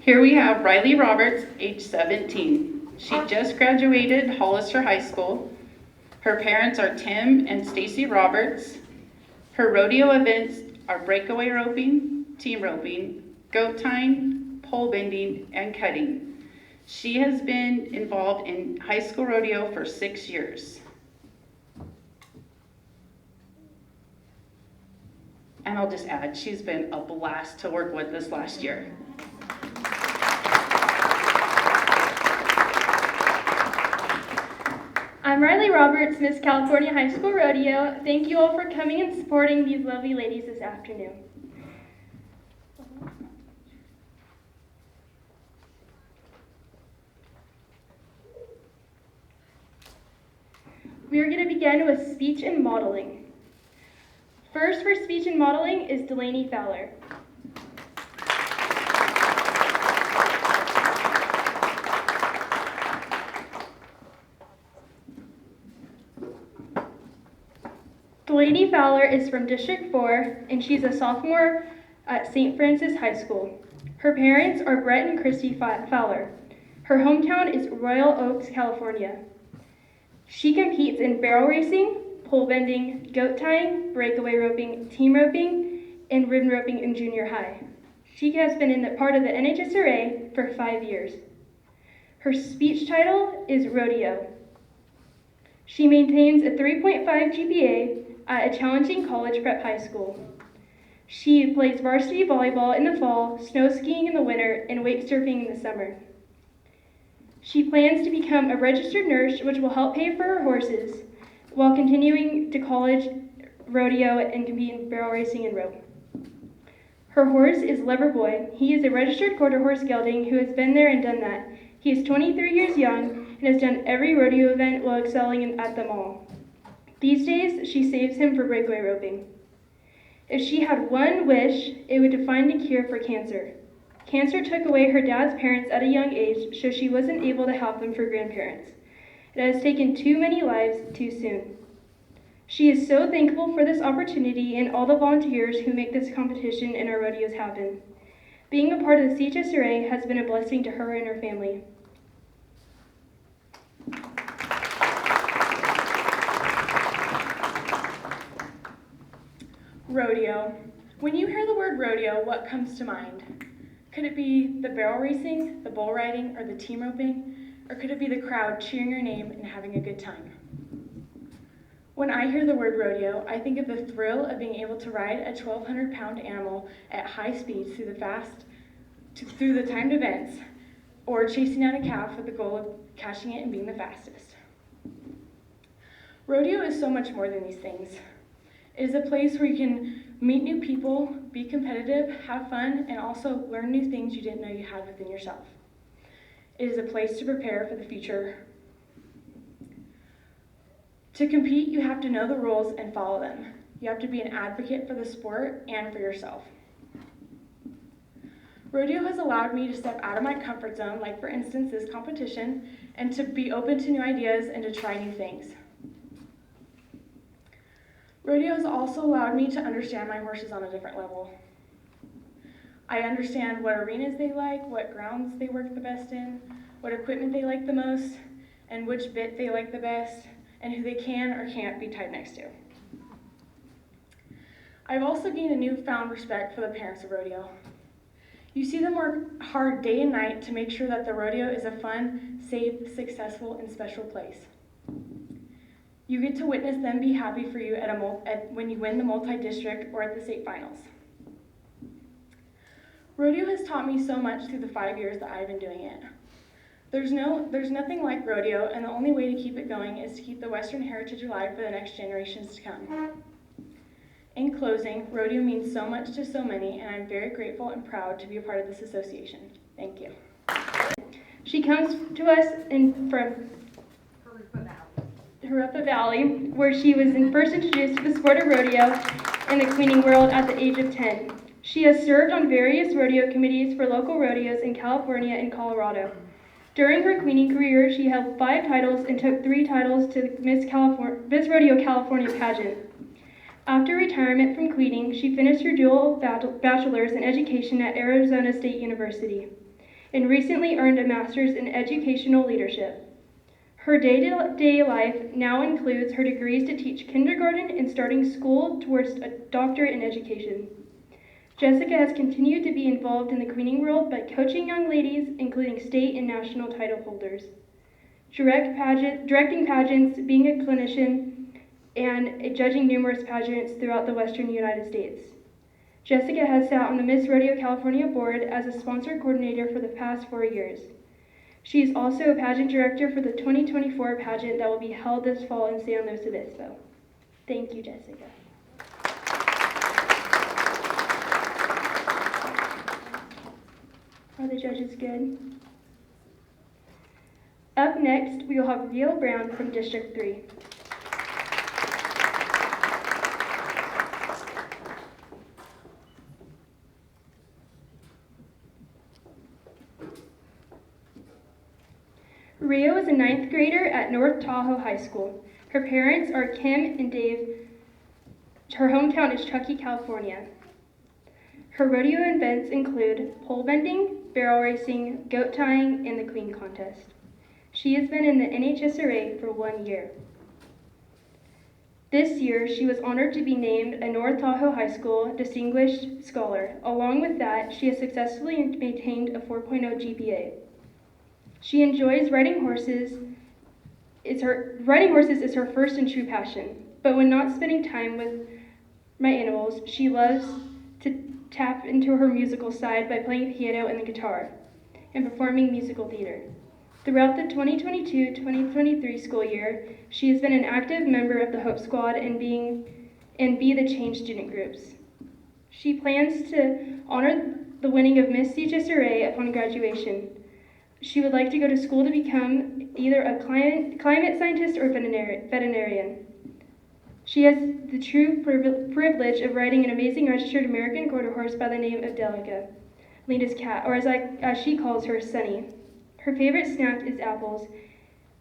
Here we have Riley Roberts, age 17. She just graduated Hollister High School. Her parents are Tim and Stacy Roberts. Her rodeo events are breakaway roping, team roping, goat tying, pole bending, and cutting. She has been involved in high school rodeo for 6 years. And I'll just add, she's been a blast to work with this last year. I'm Riley Roberts, Miss California High School Rodeo. Thank you all for coming and supporting these lovely ladies this afternoon. We are going to begin with speech and modeling. First for speech and modeling is Delaney Fowler. Delaney Fowler is from District 4, and she's a sophomore at St. Francis High School. Her parents are Brett and Christy Fowler. Her hometown is Royal Oaks, California. She competes in barrel racing, pole bending, goat tying, breakaway roping, team roping, and ribbon roping in junior high. She has been part of the NHSRA for 5 years. Her speech title is Rodeo. She maintains a 3.5 GPA at a challenging college prep high school. She plays varsity volleyball in the fall, snow skiing in the winter, and wake surfing in the summer. She plans to become a registered nurse, which will help pay for her horses, while continuing to college rodeo and compete in barrel racing and rope. Her horse is Lever Boy. He is a registered quarter horse gelding who has been there and done that. He is 23 years young and has done every rodeo event while excelling at them all. These days, she saves him for breakaway roping. If she had one wish, it would to find a cure for cancer. Cancer took away her dad's parents at a young age, so she wasn't able to have them for grandparents. It has taken too many lives too soon. She is so thankful for this opportunity and all the volunteers who make this competition and our rodeos happen. Being a part of the CHSRA has been a blessing to her and her family. Rodeo. When you hear the word rodeo, what comes to mind? Could it be the barrel racing, the bull riding, or the team roping? Or could it be the crowd cheering your name and having a good time? When I hear the word rodeo, I think of the thrill of being able to ride a 1,200-pound animal at high speeds through the timed events, or chasing down a calf with the goal of catching it and being the fastest. Rodeo is so much more than these things. It is a place where you can meet new people, be competitive, have fun, and also learn new things you didn't know you had within yourself. It is a place to prepare for the future. To compete, you have to know the rules and follow them. You have to be an advocate for the sport and for yourself. Rodeo has allowed me to step out of my comfort zone, like for instance this competition, and to be open to new ideas and to try new things. Rodeo has also allowed me to understand my horses on a different level. I understand what arenas they like, what grounds they work the best in, what equipment they like the most, and which bit they like the best, and who they can or can't be tied next to. I've also gained a newfound respect for the parents of rodeo. You see them work hard day and night to make sure that the rodeo is a fun, safe, successful, and special place. You get to witness them be happy for you when you win the multi-district or at the state finals. Rodeo has taught me so much through the 5 years that I've been doing it. There's nothing like rodeo, and the only way to keep it going is to keep the Western heritage alive for the next generations to come. In closing, rodeo means so much to so many, and I'm very grateful and proud to be a part of this association. Thank you. She comes to us from Harappa Valley, where she was first introduced to the sport of rodeo in the queening world at the age of 10. She has served on various rodeo committees for local rodeos in California and Colorado. During her queening career, she held 5 titles and took 3 titles to the Miss Rodeo California pageant. After retirement from queening, she finished her dual bachelor's in education at Arizona State University. and recently earned a master's in educational leadership. Her day-to-day life now includes her degrees to teach kindergarten and starting school towards a doctorate in education. Jessica has continued to be involved in the queening world by coaching young ladies, including state and national title holders, directing pageants, being a clinician, and judging numerous pageants throughout the western United States. Jessica has sat on the Miss Rodeo California board as a sponsor coordinator for the past 4 years. She is also a pageant director for the 2024 pageant that will be held this fall in San Luis Obispo. Thank you, Jessica. Are the judges good? Up next, we will have Rio Brown from District 3. Rio is a 9th grader at North Tahoe High School. Her parents are Kim and Dave. Her hometown is Truckee, California. Her rodeo events include pole bending, barrel racing, goat tying, and the queen contest. She has been in the NHSRA for 1 year. This year, she was honored to be named a North Tahoe High School Distinguished Scholar. Along with that, she has successfully maintained a 4.0 GPA. She enjoys riding horses. Riding horses is her first and true passion. But when not spending time with my animals, she loves to tap into her musical side by playing piano and the guitar and performing musical theater. Throughout the 2022-2023 school year, she has been an active member of the Hope Squad and be the Change student groups. She plans to honor the winning of Miss CHSRA upon graduation. She would like to go to school to become either a climate scientist or veterinarian. She has the true privilege of riding an amazing registered American quarter horse by the name of Delica, Lena's cat, or as she calls her, Sunny. Her favorite snack is apples.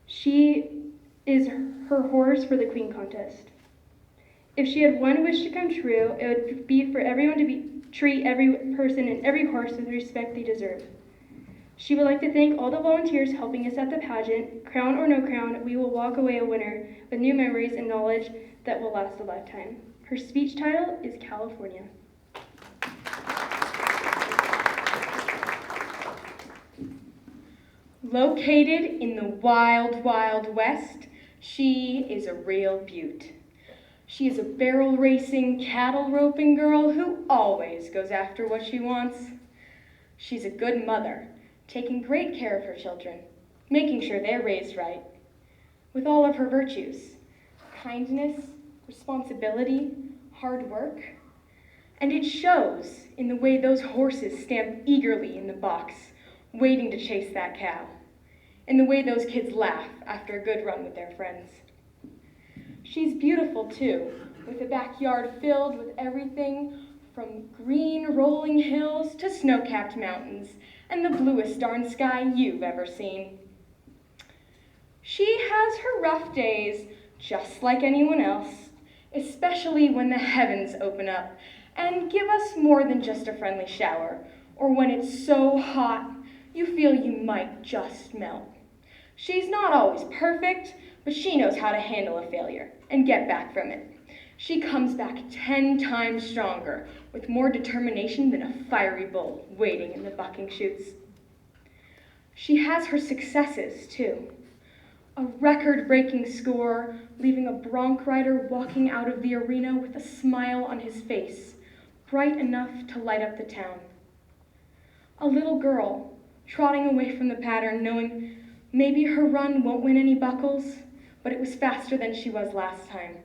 She is her horse for the queen contest. If she had one wish to come true, it would be for everyone to treat every person and every horse with the respect they deserve. She would like to thank all the volunteers helping us at the pageant. Crown or no crown, we will walk away a winner with new memories and knowledge that will last a lifetime. Her speech title is California. Located in the wild, wild west, she is a real beaut. She is a barrel racing, cattle roping girl who always goes after what she wants. She's a good mother, taking great care of her children, making sure they're raised right. With all of her virtues, kindness, responsibility, hard work, and it shows in the way those horses stamp eagerly in the box, waiting to chase that cow, in the way those kids laugh after a good run with their friends. She's beautiful too, with a backyard filled with everything from green rolling hills to snow-capped mountains and the bluest darn sky you've ever seen. She has her rough days just like anyone else, especially when the heavens open up and give us more than just a friendly shower, or when it's so hot you feel you might just melt. She's not always perfect, but she knows how to handle a failure and get back from it. She comes back 10 times stronger, with more determination than a fiery bull waiting in the bucking chutes. She has her successes, too. A record-breaking score, leaving a bronc rider walking out of the arena with a smile on his face, bright enough to light up the town. A little girl, trotting away from the pattern, knowing maybe her run won't win any buckles, but it was faster than she was last time.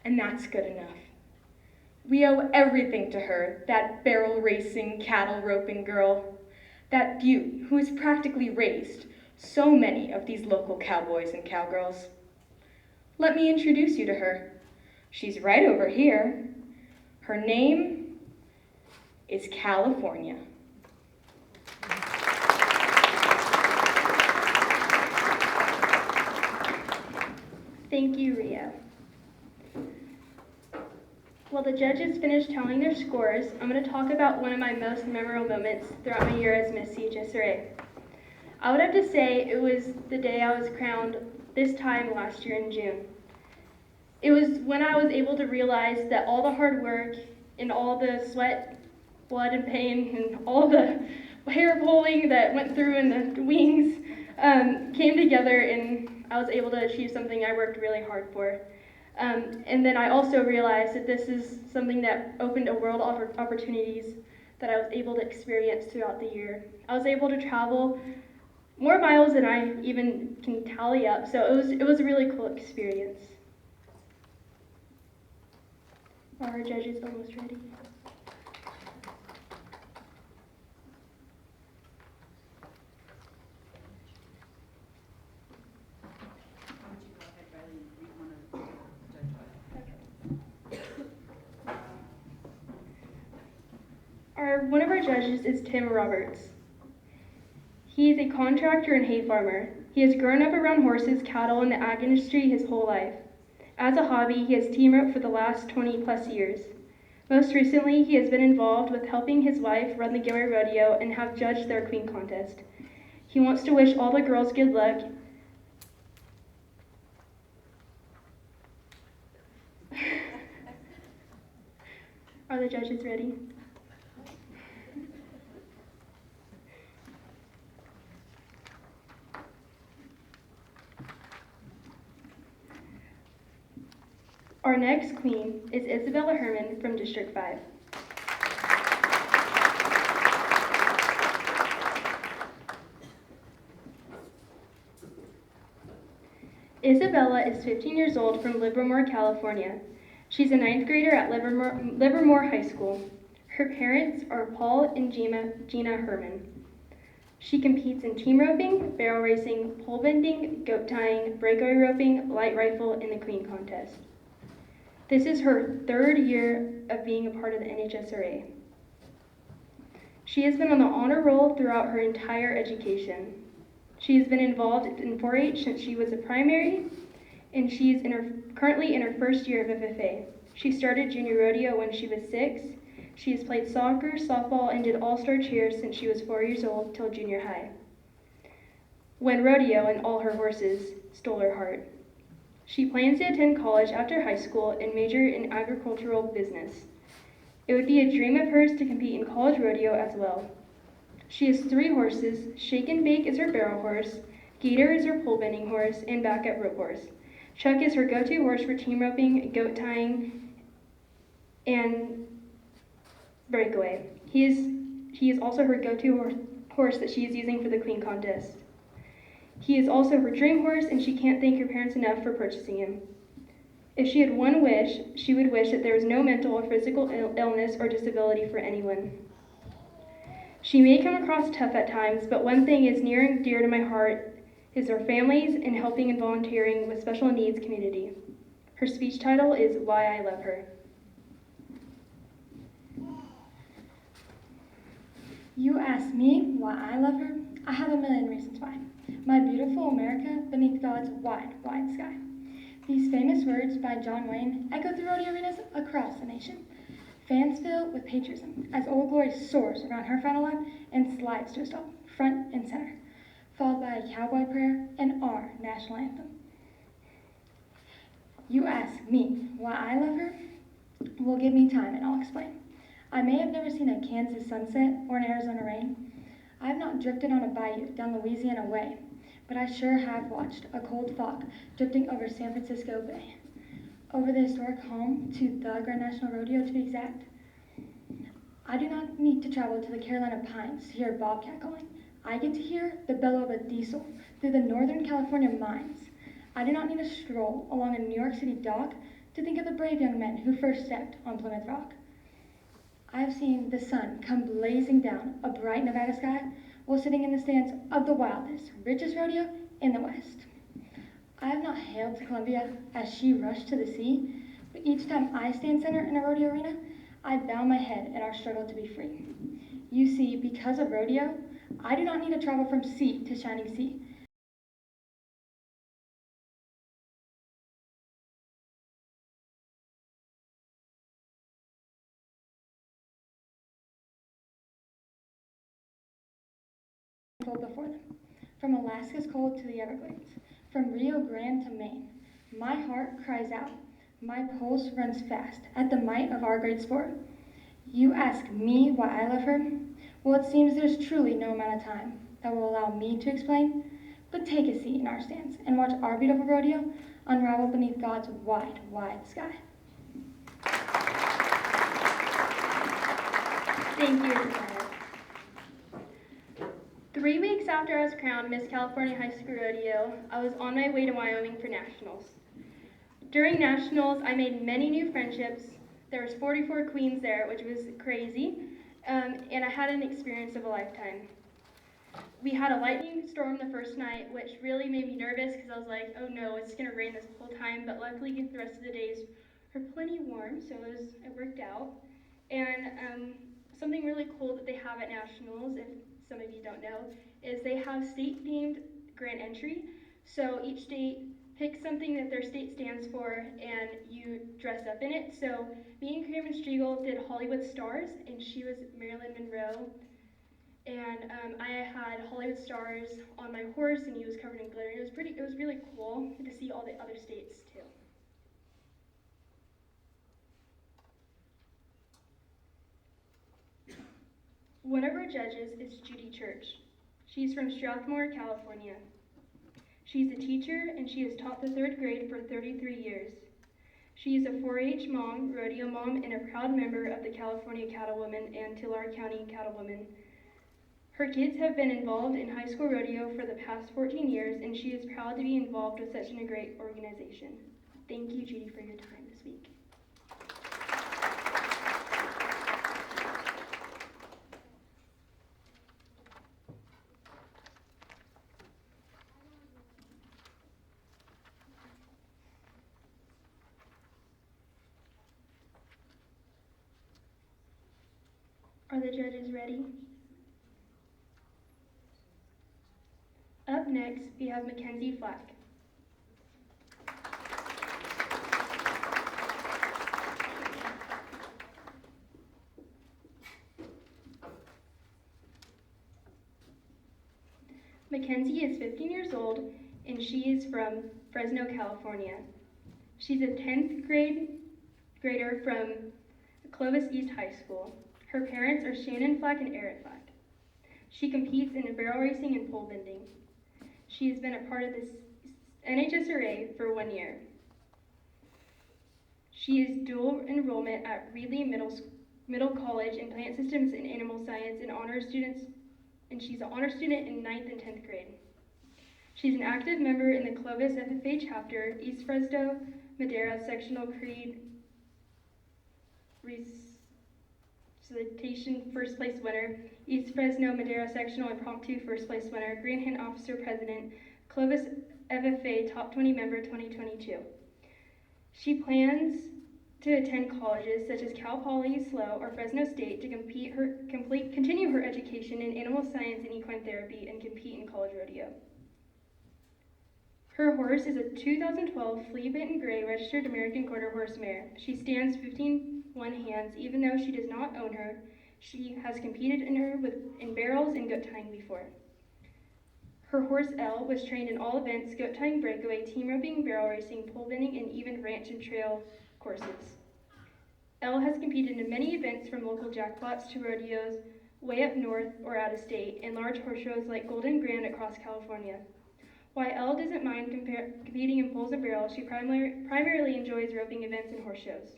And that's good enough. We owe everything to her, that barrel-racing, cattle-roping girl, that beaut who has practically raised so many of these local cowboys and cowgirls. Let me introduce you to her. She's right over here. Her name is California. Thank you, Rio. While the judges finish telling their scores, I'm going to talk about one of my most memorable moments throughout my year as Miss CHSRA. I would have to say it was the day I was crowned this time last year in June. It was when I was able to realize that all the hard work and all the sweat, blood, and pain and all the hair pulling that went through in the wings came together, and I was able to achieve something I worked really hard for. And then I also realized that this is something that opened a world of opportunities that I was able to experience throughout the year. I was able to travel more miles than I even can tally up, so it was a really cool experience. Are our judges almost ready? One of our judges is Tim Roberts. He is a contractor and hay farmer. He has grown up around horses, cattle, and the ag industry his whole life. As a hobby, he has team roped for the last 20 plus years. Most recently, he has been involved with helping his wife run the Gilroy Rodeo and have judged their queen contest. He wants to wish all the girls good luck. Are the judges ready? Our next queen is Isabella Herman from District 5. Isabella is 15 years old from Livermore, California. She's a 9th grader at Livermore High School. Her parents are Paul and Gina Herman. She competes in team roping, barrel racing, pole bending, goat tying, breakaway roping, light rifle, and the queen contest. This is her 3rd year of being a part of the NHSRA. She has been on the honor roll throughout her entire education. She has been involved in 4-H since she was a primary, and she's currently in her 1st year of FFA. She started junior rodeo when she was 6. She has played soccer, softball, and did all-star cheer since she was 4 years old till junior high, when rodeo and all her horses stole her heart. She plans to attend college after high school and major in agricultural business. It would be a dream of hers to compete in college rodeo as well. She has 3 horses. Shake and Bake is her barrel horse, Gator is her pole bending horse, and backup rope horse. Chuck is her go-to horse for team roping, goat tying, and breakaway. He is also her go-to horse that she is using for the queen contest. He is also her dream horse, and she can't thank her parents enough for purchasing him. If she had one wish, she would wish that there was no mental or physical illness or disability for anyone. She may come across tough at times, but one thing is near and dear to my heart is our families and helping and volunteering with special needs community. Her speech title is Why I Love Her. You ask me why I love her? I have a million reasons why. My beautiful America beneath God's wide, wide sky. These famous words by John Wayne echo through rodeo arenas across the nation. Fans fill with patriotism as Old Glory soars around her final lap and slides to a stop, front and center, followed by a cowboy prayer and our national anthem. You ask me why I love her? Well, give me time and I'll explain. I may have never seen a Kansas sunset or an Arizona rain. I have not drifted on a bayou down Louisiana way, but I sure have watched a cold fog drifting over San Francisco Bay, over the historic home to the Grand National Rodeo to be exact. I do not need to travel to the Carolina Pines to hear bobcat calling. I get to hear the bellow of a diesel through the Northern California mines. I do not need a stroll along a New York City dock to think of the brave young men who first stepped on Plymouth Rock. I have seen the sun come blazing down a bright Nevada sky while sitting in the stands of the wildest, richest rodeo in the West. I have not hailed Columbia as she rushed to the sea, but each time I stand center in a rodeo arena, I bow my head in our struggle to be free. You see, because of rodeo, I do not need to travel from sea to shining sea. before them. From Alaska's cold to the Everglades, from Rio Grande to Maine, my heart cries out. My pulse runs fast at the might of our great sport. You ask me why I love her? Well, it seems there's truly no amount of time that will allow me to explain. But take a seat in our stands and watch our beautiful rodeo unravel beneath God's wide, wide sky. Thank you, Isabella. 3 weeks after I was crowned Miss California High School Rodeo, I was on my way to Wyoming for nationals. During nationals, I made many new friendships. There was 44 queens there, which was crazy, and I had an experience of a lifetime. We had a lightning storm the first night, which really made me nervous because I was like, oh no, it's gonna rain this whole time, but luckily the rest of the days were plenty warm, so it worked out. And something really cool that they have at nationals, if some of you don't know, is they have state-themed grand entry. So each state picks something that their state stands for, and you dress up in it. So me and Kramer Striegel did Hollywood Stars, and she was Marilyn Monroe. And I had Hollywood Stars on my horse, and he was covered in glitter. It was really cool to see all the other states too. One of our judges is Judy Church. She's from Strathmore, California. She's a teacher, and she has taught the 3rd grade for 33 years. She is a 4-H mom, rodeo mom, and a proud member of the California Cattlewomen and Tulare County Cattlewomen. Her kids have been involved in high school rodeo for the past 14 years, and she is proud to be involved with such a great organization. Thank you, Judy, for your time this week. Are the judges ready? Up next, we have Mackenzie Flack. Mackenzie is 15 years old, and she is from Fresno, California. She's a 10th grader from Clovis East High School. Her parents are Shannon Flack and Eric Flack. She competes in barrel racing and pole bending. She has been a part of this NHSRA for 1 year. She is dual enrollment at Reedley Middle College in Plant Systems and Animal Science and she's an honor student in 9th and 10th grade. She's an active member in the Clovis FFA chapter, East Fresno Madera Sectional Creed Recitation First Place winner, East Fresno Madera Sectional Impromptu First Place winner, Green Hand Officer President, Clovis FFA Top 20 member 2022. She plans to attend colleges such as Cal Poly, SLO, or Fresno State to continue her education in animal science and equine therapy and compete in college rodeo. Her horse is a 2012 flea bitten gray registered American quarter horse mare. She stands 15-1 hands. Even though she does not own her, she has competed in barrels and goat tying before. Her horse Elle was trained in all events: goat tying, breakaway, team roping, barrel racing, pole bending, and even ranch and trail courses. Elle has competed in many events from local jackpots to rodeos way up north or out of state, and large horse shows like Golden Grand across California. While Elle doesn't mind competing in poles and barrels, she primarily enjoys roping events and horse shows.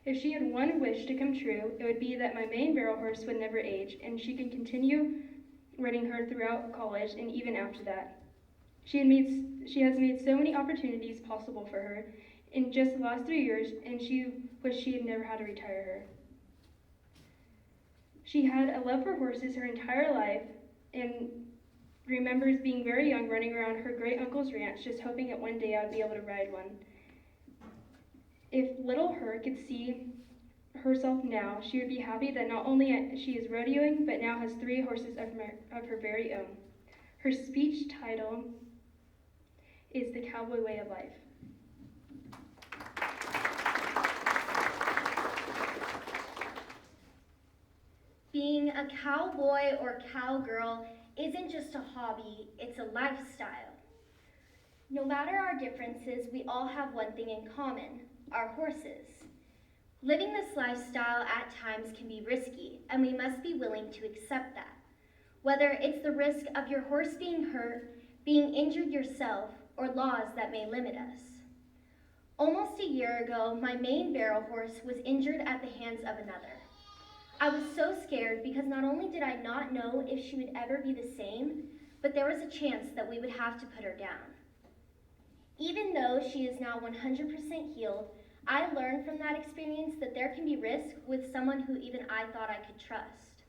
If she had one wish to come true, it would be that my main barrel horse would never age, and she can continue running her throughout college and even after that. She has made so many opportunities possible for her in just the last 3 years, and she wished she had never had to retire her. She had a love for horses her entire life and remembers being very young running around her great uncle's ranch just hoping that one day I would be able to ride one. If little her could see herself now, she would be happy that not only she is rodeoing, but now has 3 horses of her very own. Her speech title is The Cowboy Way of Life. Being a cowboy or cowgirl isn't just a hobby, it's a lifestyle. No matter our differences, we all have one thing in common, our horses. Living this lifestyle at times can be risky, and we must be willing to accept that. Whether it's the risk of your horse being hurt, being injured yourself, or laws that may limit us. Almost a year ago, my main barrel horse was injured at the hands of another. I was so scared because not only did I not know if she would ever be the same, but there was a chance that we would have to put her down. Even though she is now 100% healed, I learned from that experience that there can be risk with someone who even I thought I could trust.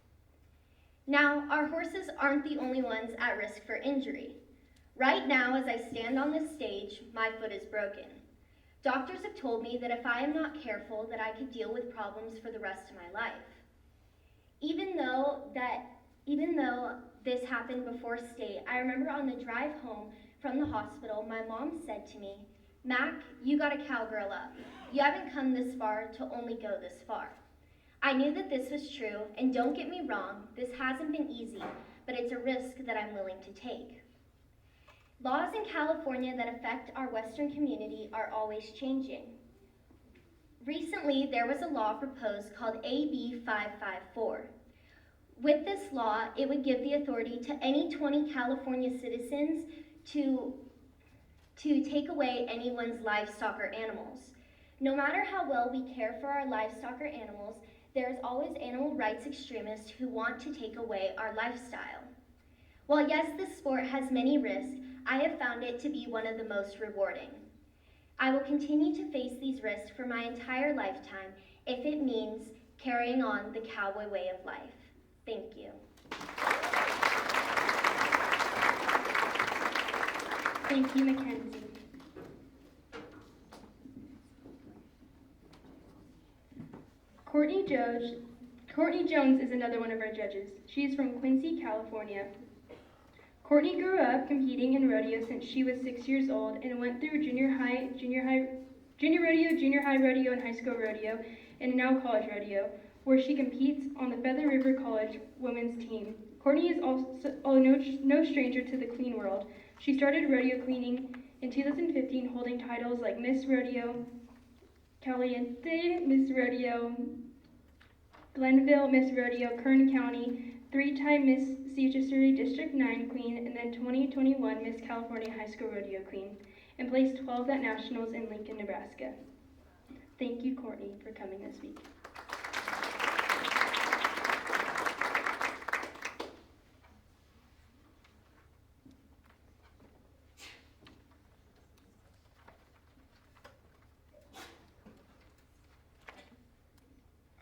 Now, our horses aren't the only ones at risk for injury. Right now, as I stand on this stage, my foot is broken. Doctors have told me that if I am not careful, that I could deal with problems for the rest of my life. Even though this happened before state, I remember on the drive home from the hospital, my mom said to me, "Mac, you gotta cowgirl up. You haven't come this far to only go this far." I knew that this was true, and don't get me wrong, this hasn't been easy, but it's a risk that I'm willing to take. Laws in California that affect our Western community are always changing. Recently, there was a law proposed called AB 554. With this law, it would give the authority to any 20 California citizens to take away anyone's livestock or animals. No matter how well we care for our livestock or animals, there is always animal rights extremists who want to take away our lifestyle. While yes, this sport has many risks, I have found it to be one of the most rewarding. I will continue to face these risks for my entire lifetime if it means carrying on the cowboy way of life. Thank you. Thank you, Mackenzie. Courtney Jones is another one of our judges. She is from Quincy, California. Courtney grew up competing in rodeo since she was 6 years old and went through junior high rodeo, and high school rodeo, and now college rodeo, where she competes on the Feather River College women's team. Courtney is also no stranger to the clean world. She started rodeo cleaning in 2015, holding titles like Miss Rodeo Caliente, Miss Rodeo Glenville, Miss Rodeo Kern County, 3-time Miss Citrusary District 9 Queen, and then 2021 Miss California High School Rodeo Queen, and placed 12th at Nationals in Lincoln, Nebraska. Thank you, Courtney, for coming this week.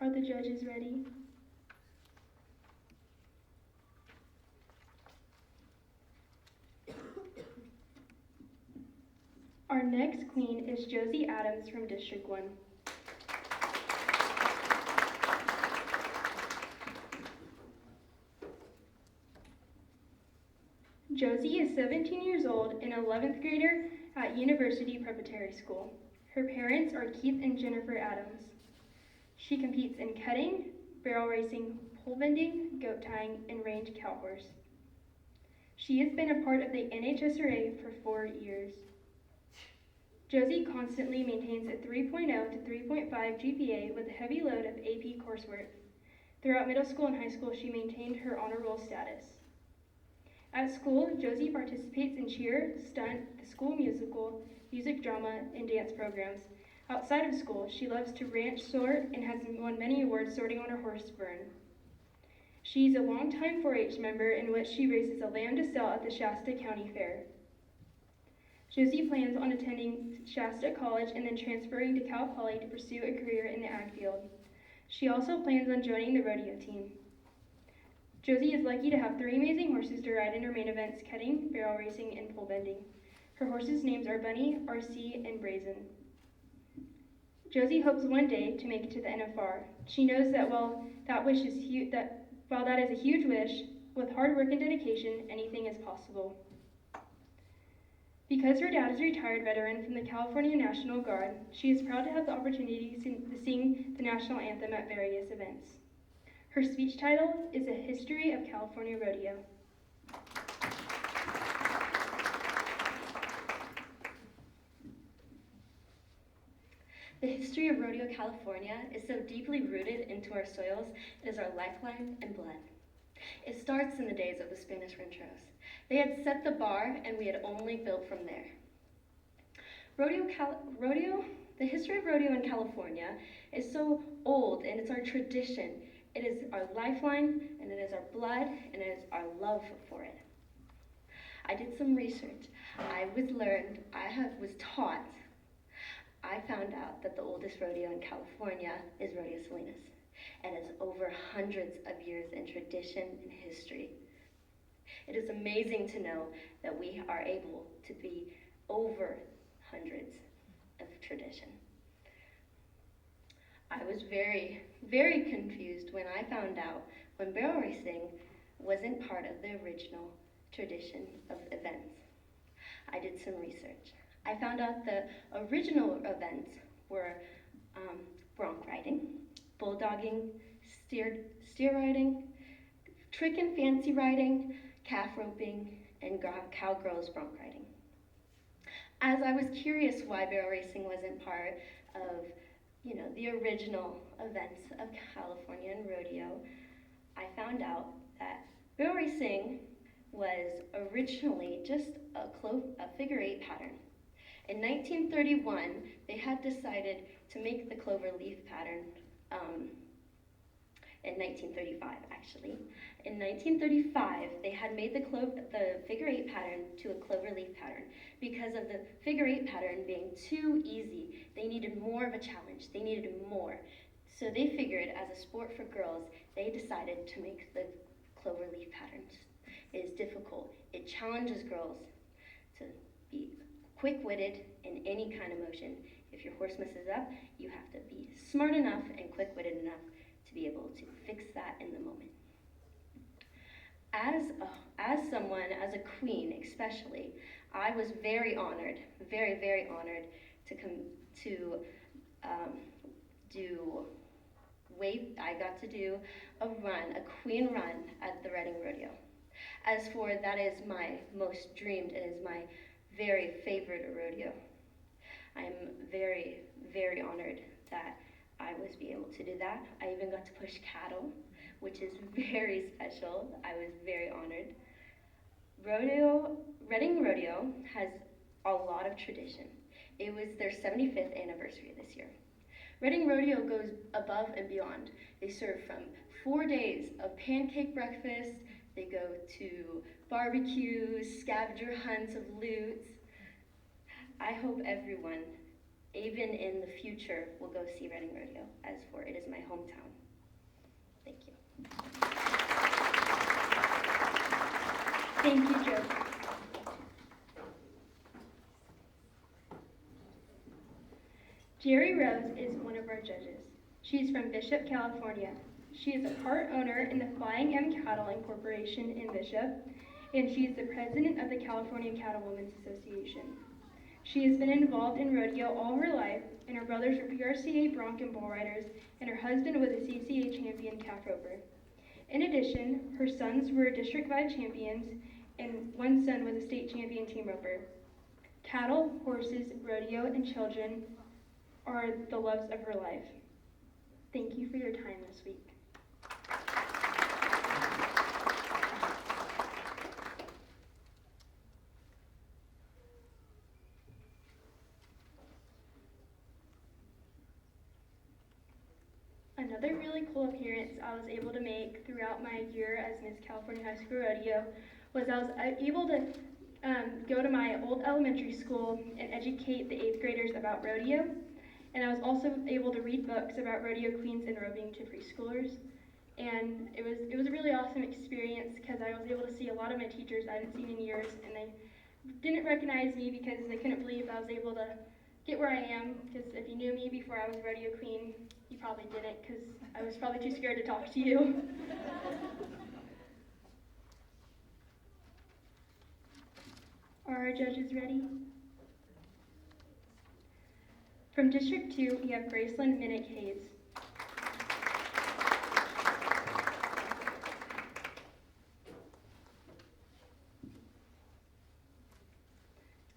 Are the judges ready? Our next queen is Josie Adams from District 1. Josie is 17 years old, an 11th grader at University Preparatory School. Her parents are Keith and Jennifer Adams. She competes in cutting, barrel racing, pole bending, goat tying, and range cow horse. She has been a part of the NHSRA for 4 years. Josie constantly maintains a 3.0 to 3.5 GPA with a heavy load of AP coursework. Throughout middle school and high school, she maintained her honor roll status. At school, Josie participates in cheer, stunt, the school musical, music drama, and dance programs. Outside of school, she loves to ranch sort and has won many awards sorting on her horse, Vern. She's a longtime 4-H member in which she races a lamb to sell at the Shasta County Fair. Josie plans on attending Shasta College and then transferring to Cal Poly to pursue a career in the ag field. She also plans on joining the rodeo team. Josie is lucky to have 3 amazing horses to ride in her main events, cutting, barrel racing, and pole bending. Her horses' names are Bunny, RC, and Brazen. Josie hopes one day to make it to the NFR. She knows that while that is a huge wish, with hard work and dedication, anything is possible. Because her dad is a retired veteran from the California National Guard, she is proud to have the opportunity to sing the national anthem at various events. Her speech title is A History of California Rodeo. The history of Rodeo, California is so deeply rooted into our soils, it is our lifeline and blood. It starts in the days of the Spanish rancheros. They had set the bar and we had only built from there. The history of rodeo in California is so old and it's our tradition. It is our lifeline and it is our blood and it is our love for it. I did some research. I was taught, I found out that the oldest rodeo in California is Rodeo Salinas. And it's over hundreds of years in tradition and history. It is amazing to know that we are able to be over hundreds of tradition. I was very, very confused when I found out when barrel racing wasn't part of the original tradition of events. I did some research. I found out the original events were bronc riding, bulldogging, steer riding, trick and fancy riding, calf roping, and cowgirls bronc riding. As I was curious why barrel racing wasn't part of, the original events of California and rodeo, I found out that barrel racing was originally just a figure eight pattern. In 1931, they had decided to make the clover leaf pattern in 1935, actually. In 1935, they had made the figure eight pattern to a clover leaf pattern. Because of the figure eight pattern being too easy, they needed more of a challenge. They needed more. So they figured, as a sport for girls, they decided to make the clover leaf pattern. It is difficult. It challenges girls to be quick-witted in any kind of motion. If your horse messes up, you have to be smart enough and quick-witted enough to be able to fix that in the moment. As someone, as a queen especially, I was very honored, very, very honored I got to do a queen run at the Reading Rodeo. As for that is my most dreamed, it is my very favorite rodeo. I'm very, very honored that I was able to do that. I even got to push cattle, which is very special. I was very honored. Reading Rodeo has a lot of tradition. It was their 75th anniversary this year. Reading Rodeo goes above and beyond. They serve from 4 days of pancake breakfast. They go to barbecues, scavenger hunts of loots. I hope everyone, even in the future, will go see Reading Rodeo, as for it is my hometown. Thank you. Thank you, Joe. Jerry Rose is one of our judges. She's from Bishop, California. She is a part owner in the Flying M Cattle Incorporation in Bishop, and she is the president of the California Cattlewomen's Association. She has been involved in rodeo all her life, and her brothers were PRCA bronc and bull riders, and her husband was a CCA champion calf roper. In addition, her sons were District 5 champions, and one son was a state champion team roper. Cattle, horses, rodeo, and children are the loves of her life. Thank you for your time this week. Another really cool appearance I was able to make throughout my year as Miss California High School Rodeo was I was able to go to my old elementary school and educate the 8th graders about rodeo. And I was also able to read books about rodeo queens and roping to preschoolers. And it was a really awesome experience because I was able to see a lot of my teachers I hadn't seen in years, and they didn't recognize me because they couldn't believe I was able to get where I am. Because if you knew me before I was rodeo queen, you probably didn't, because I was probably too scared to talk to you. Are our judges ready? From District 2, we have Graceland Minnick Hayes.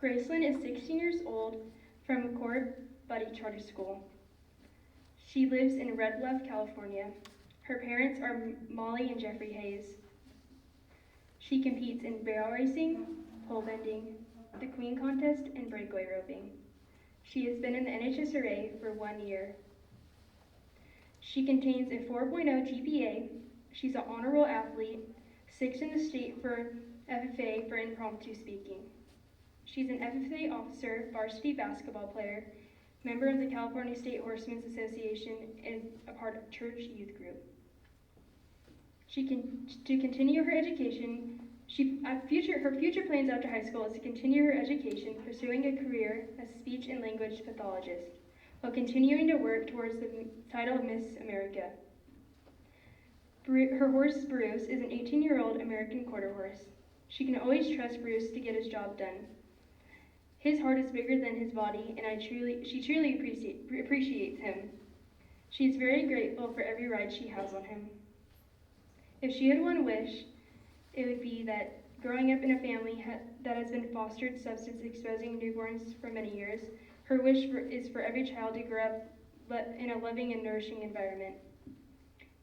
Graceland is 16 years old from McCord Buddy Charter School. She lives in Red Bluff, California. Her parents are Molly and Jeffrey Hayes. She competes in barrel racing, pole bending, the Queen contest, and breakaway roping. She has been in the NHSRA for 1 year. She contains a 4.0 GPA. She's an honor roll athlete, 6th in the state for FFA for impromptu speaking. She's an FFA officer, varsity basketball player, member of the California State Horsemen's Association, and a part of church youth group. To continue her education, her future plans after high school is to continue her education, pursuing a career as speech and language pathologist, while continuing to work towards the title of Miss America. Her horse, Bruce, is an 18-year-old American quarter horse. She can always trust Bruce to get his job done. His heart is bigger than his body, and she truly appreciates him. She is very grateful for every ride she has on him. If she had one wish, it would be that growing up in a family that has been fostered substance exposing newborns for many years, her wish is for every child to grow up in a loving and nourishing environment.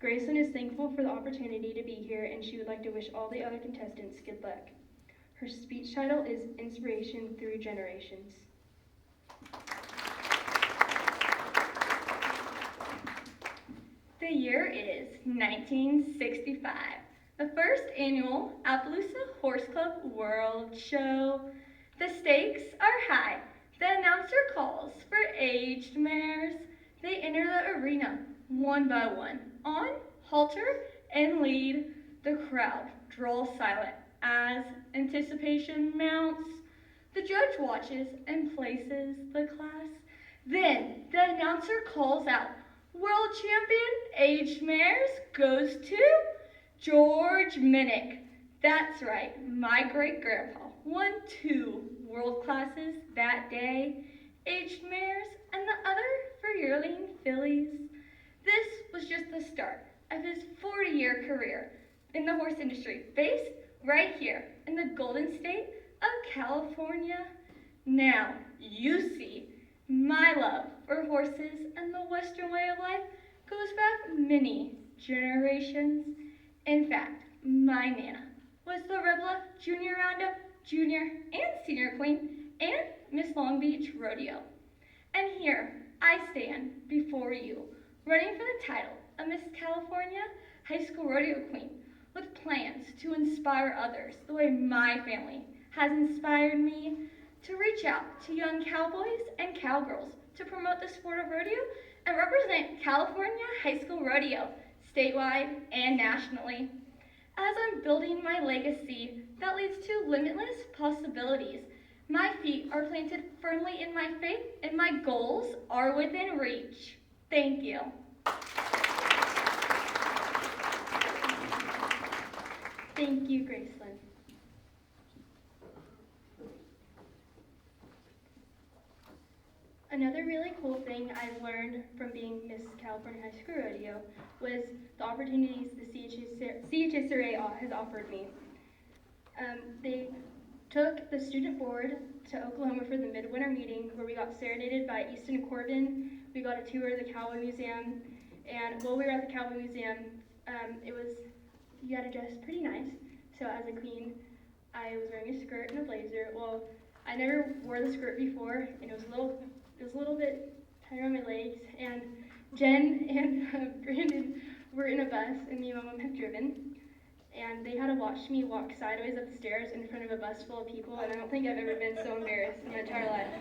Graceland is thankful for the opportunity to be here, and she would like to wish all the other contestants good luck. Her speech title is Inspiration Through Generations. The year is 1965, the first annual Appaloosa Horse Club World Show. The stakes are high. The announcer calls for aged mares. They enter the arena one by one, on, halter, and lead. The crowd draws silent as anticipation mounts. The judge watches and places the class. Then the announcer calls out, "World champion aged mares goes to George Minnick." That's right, my great-grandpa won 2 world classes that day, aged mares and the other for yearling fillies. This was just the start of his 40-year career in the horse industry, based right here in the Golden State of California. Now, you see, my love for horses and the Western way of life goes back many generations. In fact, my Nana was the Red Bluff Junior Roundup Junior and Senior Queen and Miss Long Beach Rodeo. And here I stand before you, running for the title of Miss California High School Rodeo Queen, with plans to inspire others the way my family has inspired me, to reach out to young cowboys and cowgirls to promote the sport of rodeo and represent California High School Rodeo statewide and nationally. As I'm building my legacy that leads to limitless possibilities, my feet are planted firmly in my faith and my goals are within reach. Thank you. Thank you, Graceland. Another really cool thing I've learned from being Miss California High School Rodeo was the opportunities the CHSRA has offered me. They took the student board to Oklahoma for the midwinter meeting, where we got serenaded by Easton Corbin. We got a tour of the Cowboy Museum, and while we were at the Cowboy Museum, you had to dress pretty nice. So as a queen, I was wearing a skirt and a blazer. Well, I never wore the skirt before, and it was a little bit tight on my legs. And Jen and Brandon were in a bus, and me and my mom had driven. And they had to watch me walk sideways up the stairs in front of a bus full of people, and I don't think I've ever been so embarrassed in my entire life.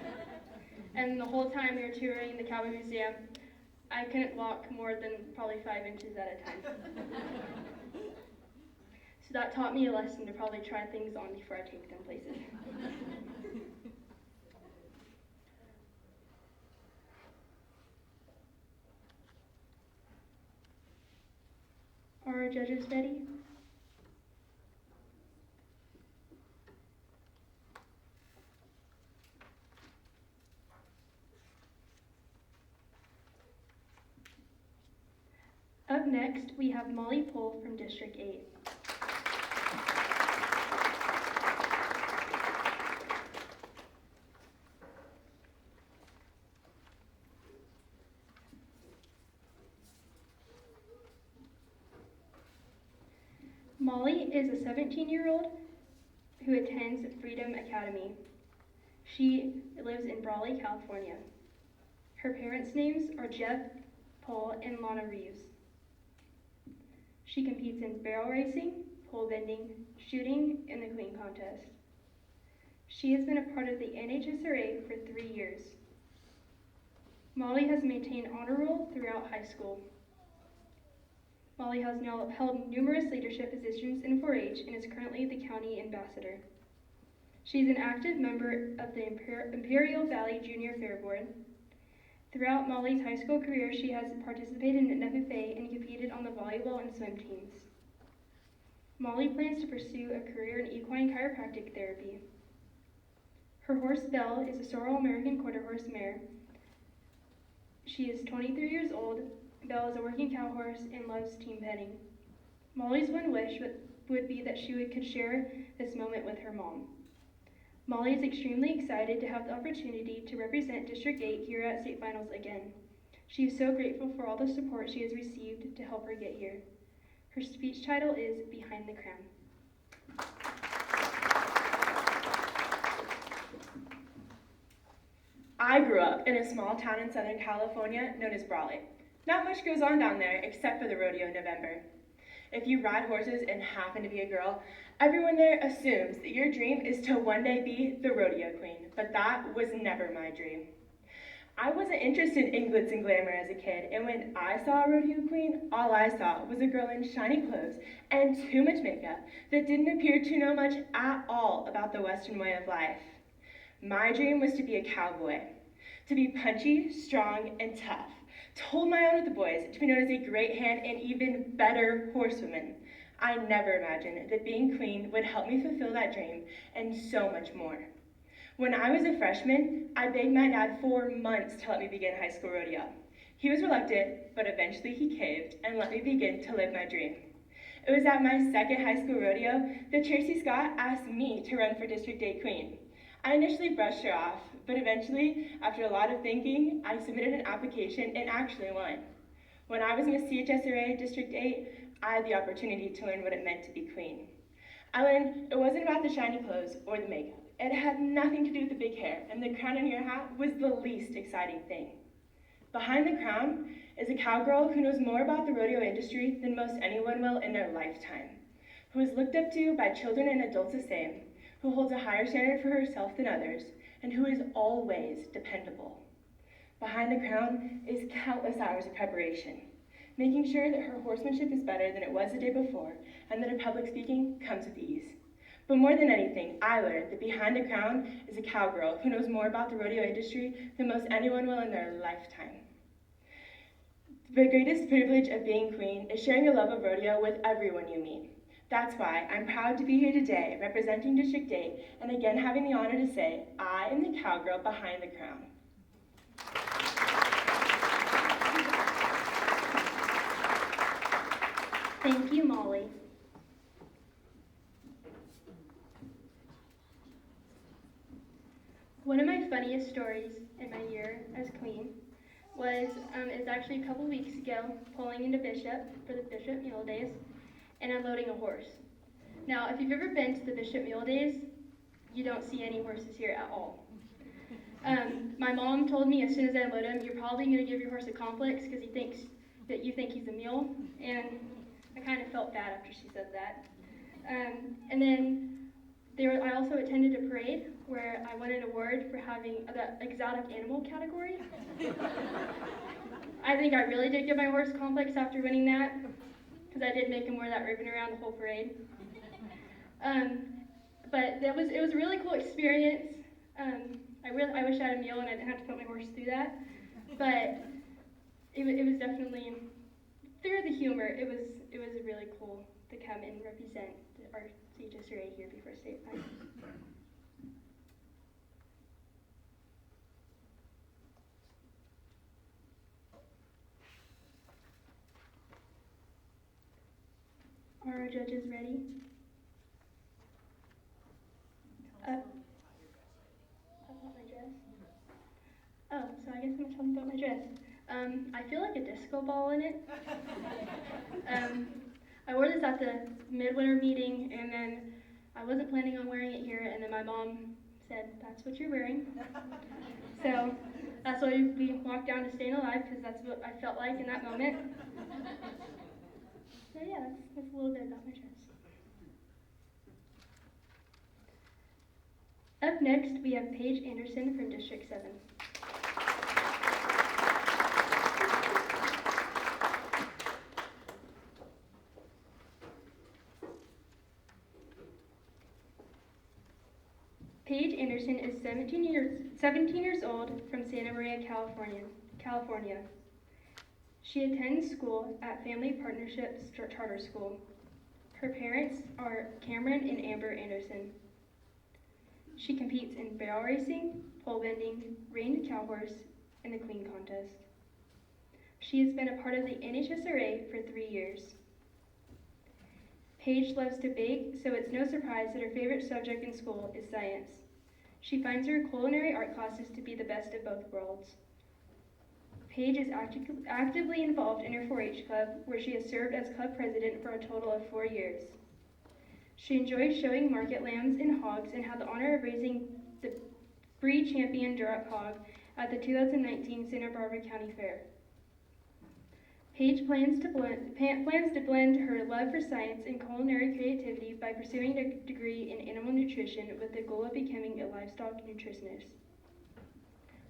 And the whole time we were touring the Cowboy Museum, I couldn't walk more than probably 5 inches at a time. So that taught me a lesson to probably try things on before I take them places. Are our judges ready? Up next, we have Molly Pohl from District 8. Molly is a 17-year-old who attends Freedom Academy. She lives in Brawley, California. Her parents' names are Jeff, Paul, and Lana Reeves. She competes in barrel racing, pole bending, shooting, and the Queen contest. She has been a part of the NHSRA for 3 years. Molly has maintained honor roll throughout high school. Molly has now held numerous leadership positions in 4-H and is currently the county ambassador. She's an active member of the Imperial Valley Junior Fair Board. Throughout Molly's high school career, she has participated in FFA and competed on the volleyball and swim teams. Molly plans to pursue a career in equine chiropractic therapy. Her horse Belle is a Sorrel American Quarter Horse mare. She is 23 years old. Belle is a working cow horse and loves team petting. Molly's one wish would be that she could share this moment with her mom. Molly is extremely excited to have the opportunity to represent District 8 here at state finals again. She is so grateful for all the support she has received to help her get here. Her speech title is Behind the Crown. I grew up in a small town in Southern California known as Brawley. Not much goes on down there except for the rodeo in November. If you ride horses and happen to be a girl, everyone there assumes that your dream is to one day be the rodeo queen, but that was never my dream. I wasn't interested in glitz and glamour as a kid, and when I saw a rodeo queen, all I saw was a girl in shiny clothes and too much makeup that didn't appear to know much at all about the Western way of life. My dream was to be a cowboy, to be punchy, strong, and tough, to hold my own with the boys, to be known as a great hand and even better horsewoman. I never imagined that being queen would help me fulfill that dream and so much more. When I was a freshman, I begged my dad for months to let me begin high school rodeo. He was reluctant, but eventually he caved and let me begin to live my dream. It was at my second high school rodeo that Tracy Scott asked me to run for District 8 Queen. I initially brushed her off, but eventually, after a lot of thinking, I submitted an application and actually won. When I was Miss CHSRA District 8, I had the opportunity to learn what it meant to be queen. I learned it wasn't about the shiny clothes or the makeup. It had nothing to do with the big hair, and the crown on your hat was the least exciting thing. Behind the crown is a cowgirl who knows more about the rodeo industry than most anyone will in their lifetime, who is looked up to by children and adults the same, who holds a higher standard for herself than others, and who is always dependable. Behind the crown is countless hours of preparation, making sure that her horsemanship is better than it was the day before, and that her public speaking comes with ease. But more than anything, I learned that behind the crown is a cowgirl who knows more about the rodeo industry than most anyone will in their lifetime. The greatest privilege of being queen is sharing a love of rodeo with everyone you meet. That's why I'm proud to be here today representing District 8 and again having the honor to say, I am the cowgirl behind the crown. Thank you, Molly. One of my funniest stories in my year as queen was it's actually a couple weeks ago, pulling into Bishop for the Bishop Mule Days and unloading a horse. Now, if you've ever been to the Bishop Mule Days, you don't see any horses here at all. My mom told me as soon as I unload him, you're probably going to give your horse a complex because he thinks that you think he's a mule, and I kind of felt bad after she said that. And then I also attended a parade where I won an award for having the exotic animal category. I think I really did give my horse complex after winning that, because I did make him wear that ribbon around the whole parade. But it was a really cool experience. I wish I had a mule and I didn't have to put my horse through that. But it was definitely, through the humor, it was really cool to come and represent our CHSRA here before state finals. Are our judges ready? About my dress? Oh, so I guess I'm gonna tell you about my dress. I feel like a disco ball in it. I wore this at the midwinter meeting, and then I wasn't planning on wearing it here, and then my mom said, "That's what you're wearing." So that's why we walked down to Staying Alive, because that's what I felt like in that moment. So yeah, that's a little bit about my dress. Up next, we have Paige Anderson from District 7. Paige Anderson is 17 years old from Santa Maria, California. She attends school at Family Partnerships Charter School. Her parents are Cameron and Amber Anderson. She competes in barrel racing, pole bending, reined cow horse, and the Queen contest. She has been a part of the NHSRA for 3 years. Paige loves to bake, so it's no surprise that her favorite subject in school is science. She finds her culinary art classes to be the best of both worlds. Paige is actively involved in her 4-H club, where she has served as club president for a total of 4 years. She enjoys showing market lambs and hogs and had the honor of raising the breed champion Duroc hog at the 2019 Santa Barbara County Fair. Paige plans to blend her love for science and culinary creativity by pursuing a degree in animal nutrition with the goal of becoming a livestock nutritionist.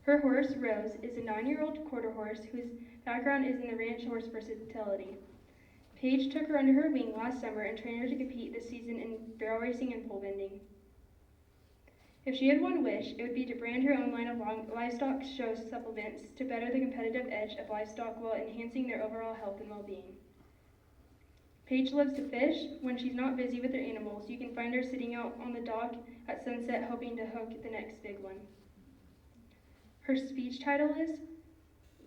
Her horse, Rose, is a 9-year-old quarter horse whose background is in the ranch horse versatility. Paige took her under her wing last summer and trained her to compete this season in barrel racing and pole bending. If she had one wish, it would be to brand her own line of livestock show supplements to better the competitive edge of livestock while enhancing their overall health and well-being. Paige loves to fish. When she's not busy with her animals, you can find her sitting out on the dock at sunset hoping to hook the next big one. Her speech title is,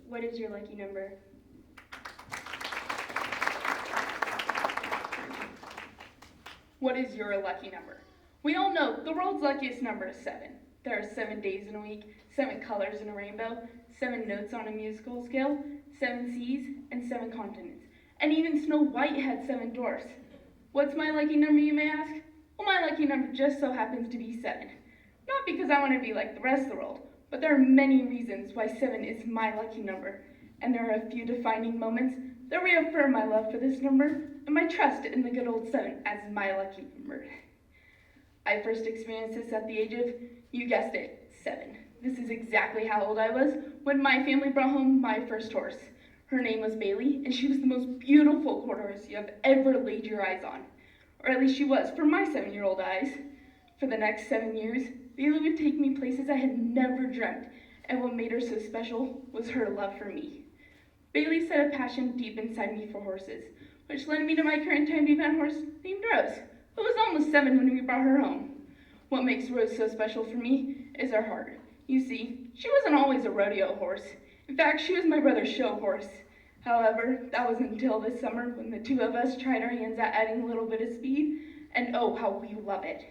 "What is your lucky number?" What is your lucky number? We all know the world's luckiest number is 7. There are 7 days in a week, 7 colors in a rainbow, 7 notes on a musical scale, 7 seas, and 7 continents. And even Snow White had 7 dwarfs. What's my lucky number, you may ask? Well, my lucky number just so happens to be 7. Not because I want to be like the rest of the world, but there are many reasons why 7 is my lucky number. And there are a few defining moments that reaffirm my love for this number and my trust in the good old 7 as my lucky number. I first experienced this at the age of, you guessed it, 7. This is exactly how old I was when my family brought home my first horse. Her name was Bailey, and she was the most beautiful quarter horse you have ever laid your eyes on. Or at least she was, for my 7-year-old eyes. For the next 7 years, Bailey would take me places I had never dreamt, and what made her so special was her love for me. Bailey set a passion deep inside me for horses, which led me to my current time event horse named Rose, who was almost 7 when we brought her home. What makes Rose so special for me is her heart. You see, she wasn't always a rodeo horse. In fact, she was my brother's show horse. However, that was until this summer when the two of us tried our hands at adding a little bit of speed, and oh, how we love it.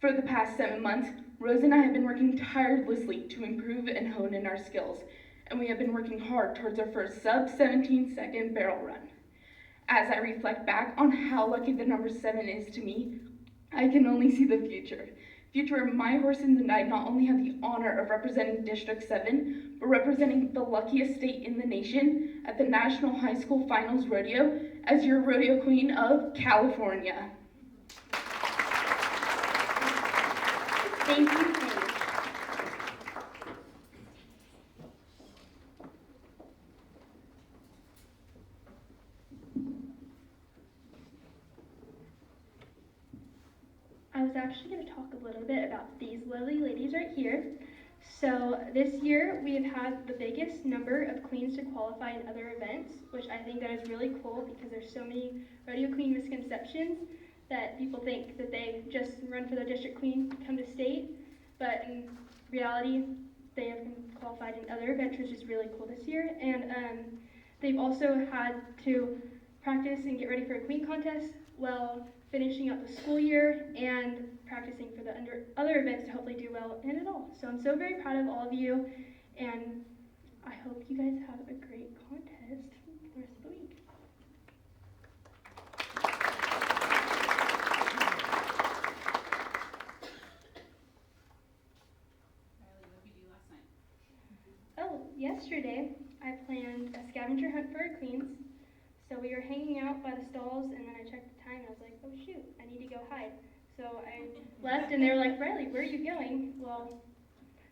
For the past 7 months, Rose and I have been working tirelessly to improve and hone in our skills, and we have been working hard towards our first sub-17-second barrel run. As I reflect back on how lucky the number 7 is to me, I can only see the future. Future where my horses and I not only have the honor of representing District 7, but representing the luckiest state in the nation at the National High School Finals Rodeo as your rodeo queen of California. Thank you, Paige. I was actually going to talk a little bit about these lovely ladies right here. So this year we have had the biggest number of queens to qualify in other events, which I think that is really cool because there's so many rodeo queen misconceptions that people think that they just run for the district queen, come to state, but in reality they have been qualified in other events, which is really cool this year. And they've also had to practice and get ready for a queen contest while finishing up the school year and practicing for the other events to hopefully do well in it all. So I'm so very proud of all of you, and I hope you guys have a great contest the rest of the week. yesterday I planned a scavenger hunt for our queens. So we were hanging out by the stalls, and then I checked the time, and I was like, oh shoot, I need to go hide. So I left, and they were like, Riley, where are you going? Well,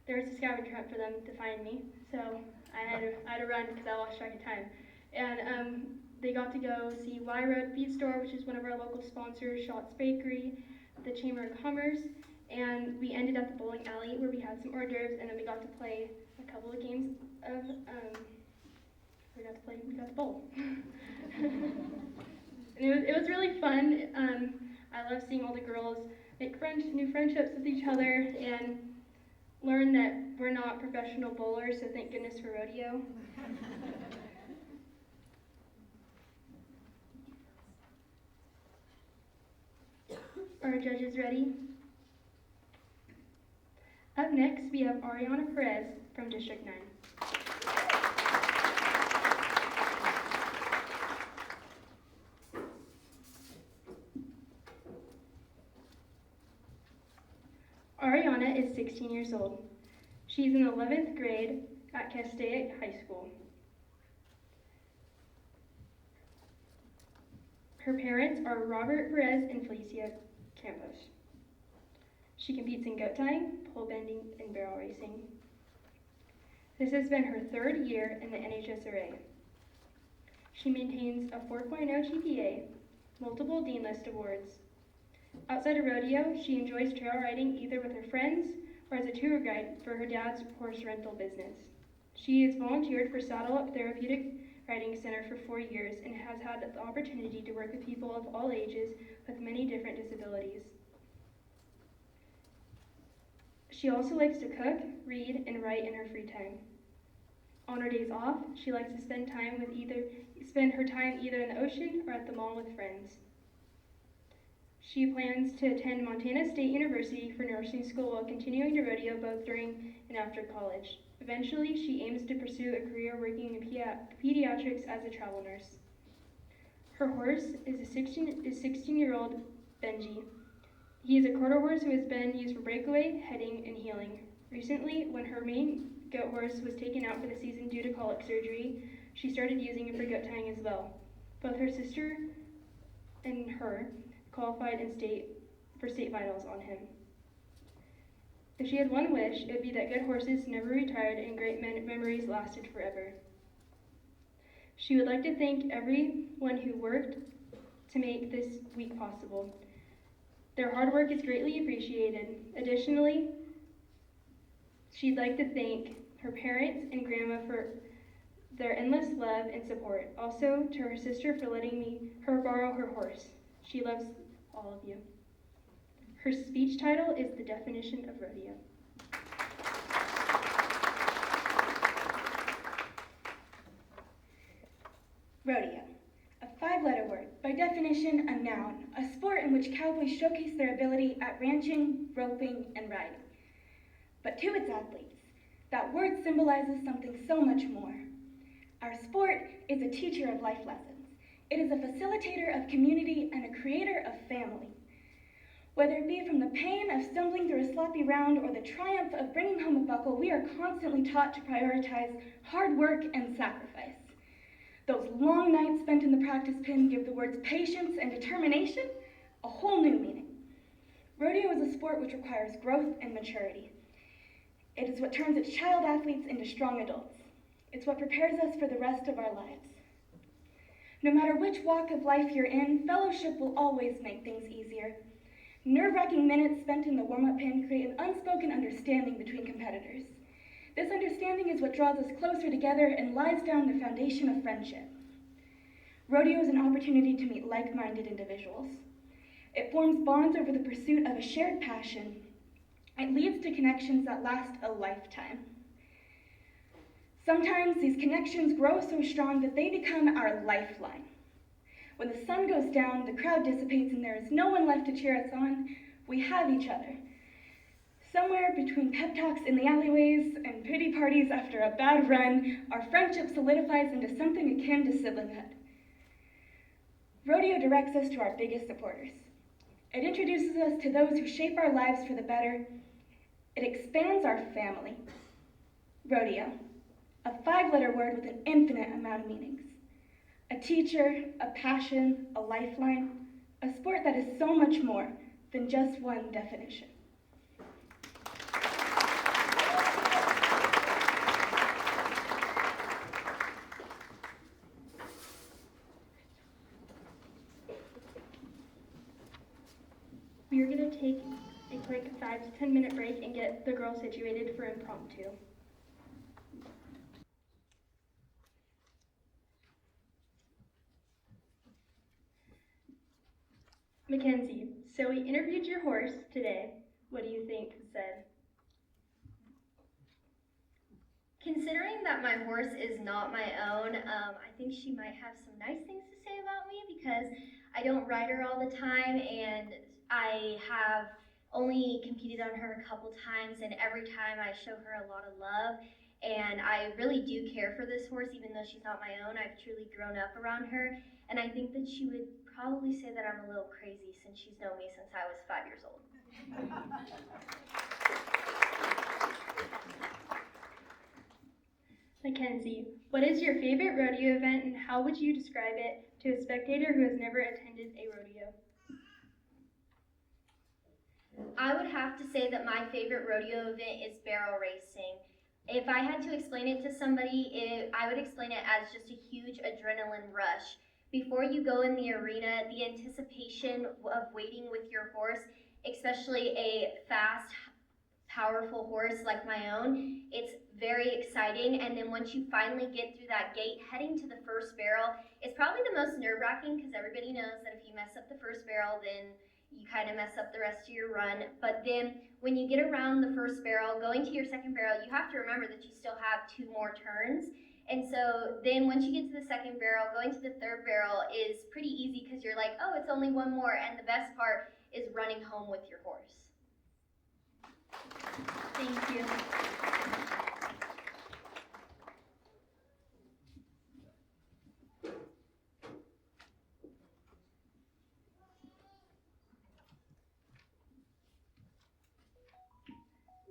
there was a scavenger hunt for them to find me, so I had to run because I lost track of time. And they got to go see Y Road Feed Store, which is one of our local sponsors, Shots Bakery, the Chamber of Commerce, and we ended at the bowling alley where we had some hors d'oeuvres, and then we got to play a couple of games of, we got to bowl. And it was really fun. I love seeing all the girls make new friendships with each other and learn that we're not professional bowlers, so thank goodness for rodeo. Are our judges ready? Up next, we have Ariana Perez from District 9. Ariana is 16 years old. She's in 11th grade at Castaic High School. Her parents are Robert Perez and Felicia Campos. She competes in goat tying, pole bending, and barrel racing. This has been her third year in the NHSRA. She maintains a 4.0 GPA, multiple Dean List awards. Outside of rodeo, she enjoys trail riding either with her friends or as a tour guide for her dad's horse rental business. She has volunteered for Saddle Up Therapeutic Riding Center for 4 years and has had the opportunity to work with people of all ages with many different disabilities. She also likes to cook, read, and write in her free time. On her days off, she likes to spend her time either in the ocean or at the mall with friends. She plans to attend Montana State University for nursing school while continuing to rodeo both during and after college. Eventually, she aims to pursue a career working in pediatrics as a travel nurse. Her horse is 16-year-old Benji. He is a quarter horse who has been used for breakaway, heading, and heeling. Recently, when her main goat horse was taken out for the season due to colic surgery, she started using it for goat tying as well. Both her sister and her qualified for state finals on him. If she had one wish, it would be that good horses never retired and great memories lasted forever. She would like to thank everyone who worked to make this week possible. Their hard work is greatly appreciated. Additionally, she'd like to thank her parents and grandma for their endless love and support. Also, to her sister for letting her borrow her horse. She loves all of you. Her speech title is The Definition of Rodeo. Rodeo, a 5-letter word, by definition a noun, a sport in which cowboys showcase their ability at ranching, roping, and riding. But to its athletes, that word symbolizes something so much more. Our sport is a teacher of life lessons. It is a facilitator of community and a creator of family. Whether it be from the pain of stumbling through a sloppy round or the triumph of bringing home a buckle, we are constantly taught to prioritize hard work and sacrifice. Those long nights spent in the practice pen give the words patience and determination a whole new meaning. Rodeo is a sport which requires growth and maturity. It is what turns its child athletes into strong adults. It's what prepares us for the rest of our lives. No matter which walk of life you're in, fellowship will always make things easier. Nerve-wracking minutes spent in the warm-up pen create an unspoken understanding between competitors. This understanding is what draws us closer together and lies down the foundation of friendship. Rodeo is an opportunity to meet like-minded individuals. It forms bonds over the pursuit of a shared passion. It leads to connections that last a lifetime. Sometimes these connections grow so strong that they become our lifeline. When the sun goes down, the crowd dissipates, and there is no one left to cheer us on, we have each other. Somewhere between pep talks in the alleyways and pity parties after a bad run, our friendship solidifies into something akin to siblinghood. Rodeo directs us to our biggest supporters. It introduces us to those who shape our lives for the better. It expands our family. Rodeo, A 5-letter word with an infinite amount of meanings. A teacher, a passion, a lifeline, a sport that is so much more than just one definition. We are going to take a quick 5 to 10 minute break and get the girls situated for impromptu. Mackenzie, so we interviewed your horse today. What do you think was said? Considering that my horse is not my own, I think she might have some nice things to say about me because I don't ride her all the time and I have only competed on her a couple times, and every time I show her a lot of love, and I really do care for this horse even though she's not my own. I've truly grown up around her, and I think that she would probably say that I'm a little crazy since she's known me since I was 5 years old. Mackenzie, what is your favorite rodeo event and how would you describe it to a spectator who has never attended a rodeo? I would have to say that my favorite rodeo event is barrel racing. If I had to explain it to somebody, I would explain it as just a huge adrenaline rush. Before you go in the arena, the anticipation of waiting with your horse, especially a fast, powerful horse like my own, it's very exciting. And then once you finally get through that gate, heading to the first barrel, it's probably the most nerve-wracking because everybody knows that if you mess up the first barrel, then you kind of mess up the rest of your run. But then when you get around the first barrel, going to your second barrel, you have to remember that you still have 2 more turns. And so then once you get to the second barrel, going to the third barrel is pretty easy because you're like, oh, it's only 1 more. And the best part is running home with your horse. Thank you.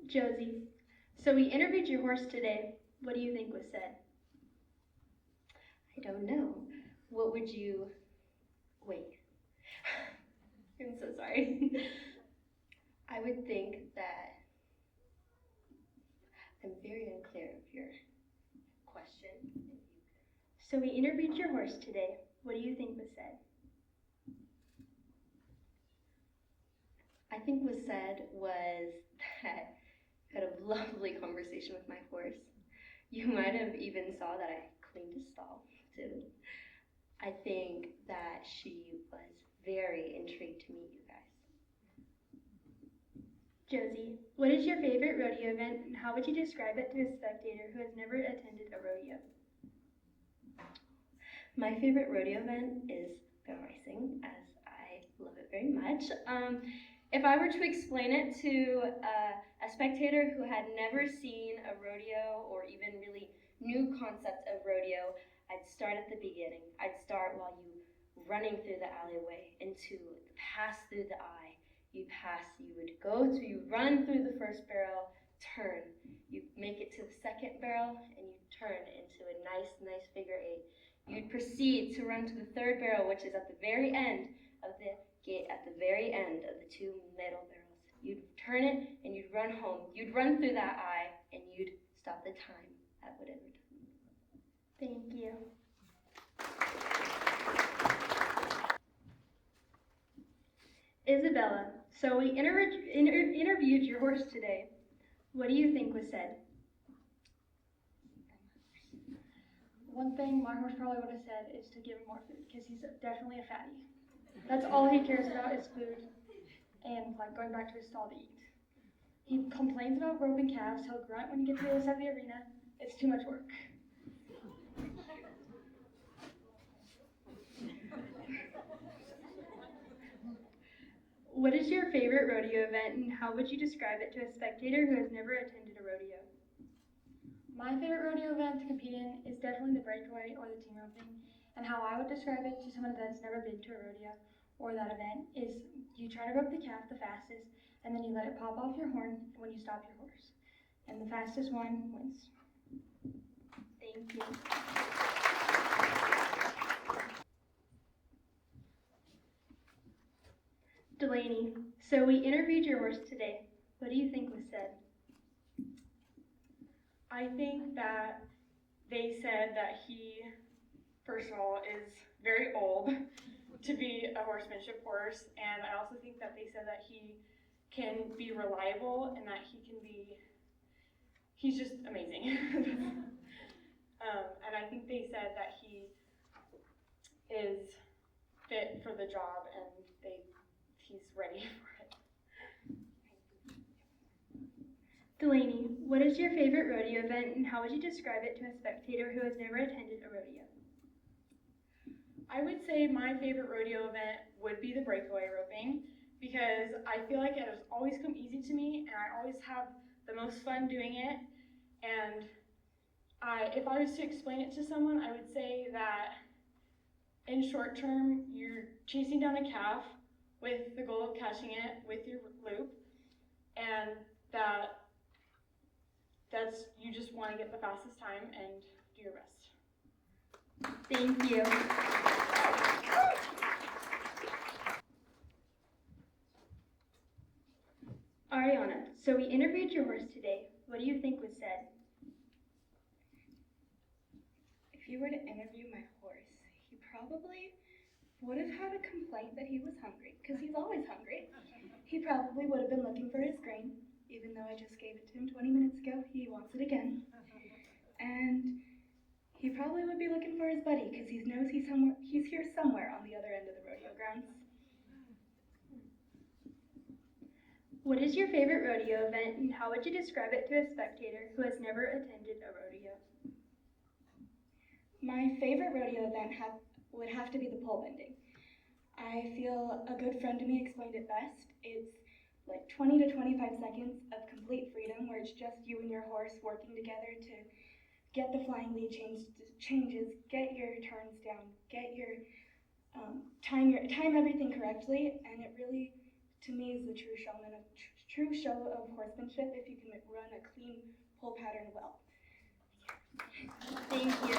Josie, so we interviewed your horse today. What do you think was said? I don't know. What would you... Wait. I'm so sorry. I would think that... I'm very unclear of your question. So we interviewed your horse today. What do you think was said? I think was said was that I had a lovely conversation with my horse. You might have even saw that I cleaned his stall too. I think that she was very intrigued to meet you guys. Josie, what is your favorite rodeo event and how would you describe it to a spectator who has never attended a rodeo? My favorite rodeo event is barrel racing, as I love it very much. If I were to explain it to a spectator who had never seen a rodeo or even really new concept of rodeo, I'd start at the beginning. I'd start while you running through the alleyway into the pass through the eye. You run through the first barrel, turn. You make it to the second barrel and you turn into a nice figure 8. You'd proceed to run to the third barrel, which is at the very end of the gate, at the very end of the 2 middle barrels. You'd turn it and you'd run home. You'd run through that eye and you'd stop the time at whatever time. Thank you. Isabella, so we interviewed your horse today. What do you think was said? One thing my horse probably would have said is to give him more food because he's definitely a fatty. That's all he cares about is food and like going back to his stall to eat. He complains about roping calves. He'll grunt when you get to the other side of the arena. It's too much work. What is your favorite rodeo event and how would you describe it to a spectator who has never attended a rodeo? My favorite rodeo event to compete in is definitely the breakaway or the team roping. And how I would describe it to someone that's never been to a rodeo or that event is you try to rope the calf the fastest and then you let it pop off your horn when you stop your horse. And the fastest one wins. Thank you. Delaney, so we interviewed your horse today. What do you think was said? I think that they said that he, first of all, is very old to be a horsemanship horse, and I also think that they said that he can be reliable and that he's just amazing. And I think they said that he is fit for the job and he's ready for it. Delaney, what is your favorite rodeo event and how would you describe it to a spectator who has never attended a rodeo? I would say my favorite rodeo event would be the breakaway roping because I feel like it has always come easy to me and I always have the most fun doing it. And if I was to explain it to someone, I would say that in short term, you're chasing down a calf with the goal of catching it with your loop, and that's you just want to get the fastest time and do your best. Thank you. Ariana, so we interviewed your horse today. What do you think was said? If you were to interview my horse, he probably would have had a complaint that he was hungry, because he's always hungry. He probably would have been looking for his grain, even though I just gave it to him 20 minutes ago. He wants it again. And he probably would be looking for his buddy, because he knows he's here somewhere on the other end of the rodeo grounds. What is your favorite rodeo event and how would you describe it to a spectator who has never attended a rodeo? My favorite rodeo event would have to be the pole bending. I feel a good friend to me explained it best. It's like 20 to 25 seconds of complete freedom where it's just you and your horse working together to get the flying lead changes, get your turns down, get your time everything correctly, and it really, to me, is the true show of horsemanship if you can run a clean pole pattern well. Thank you.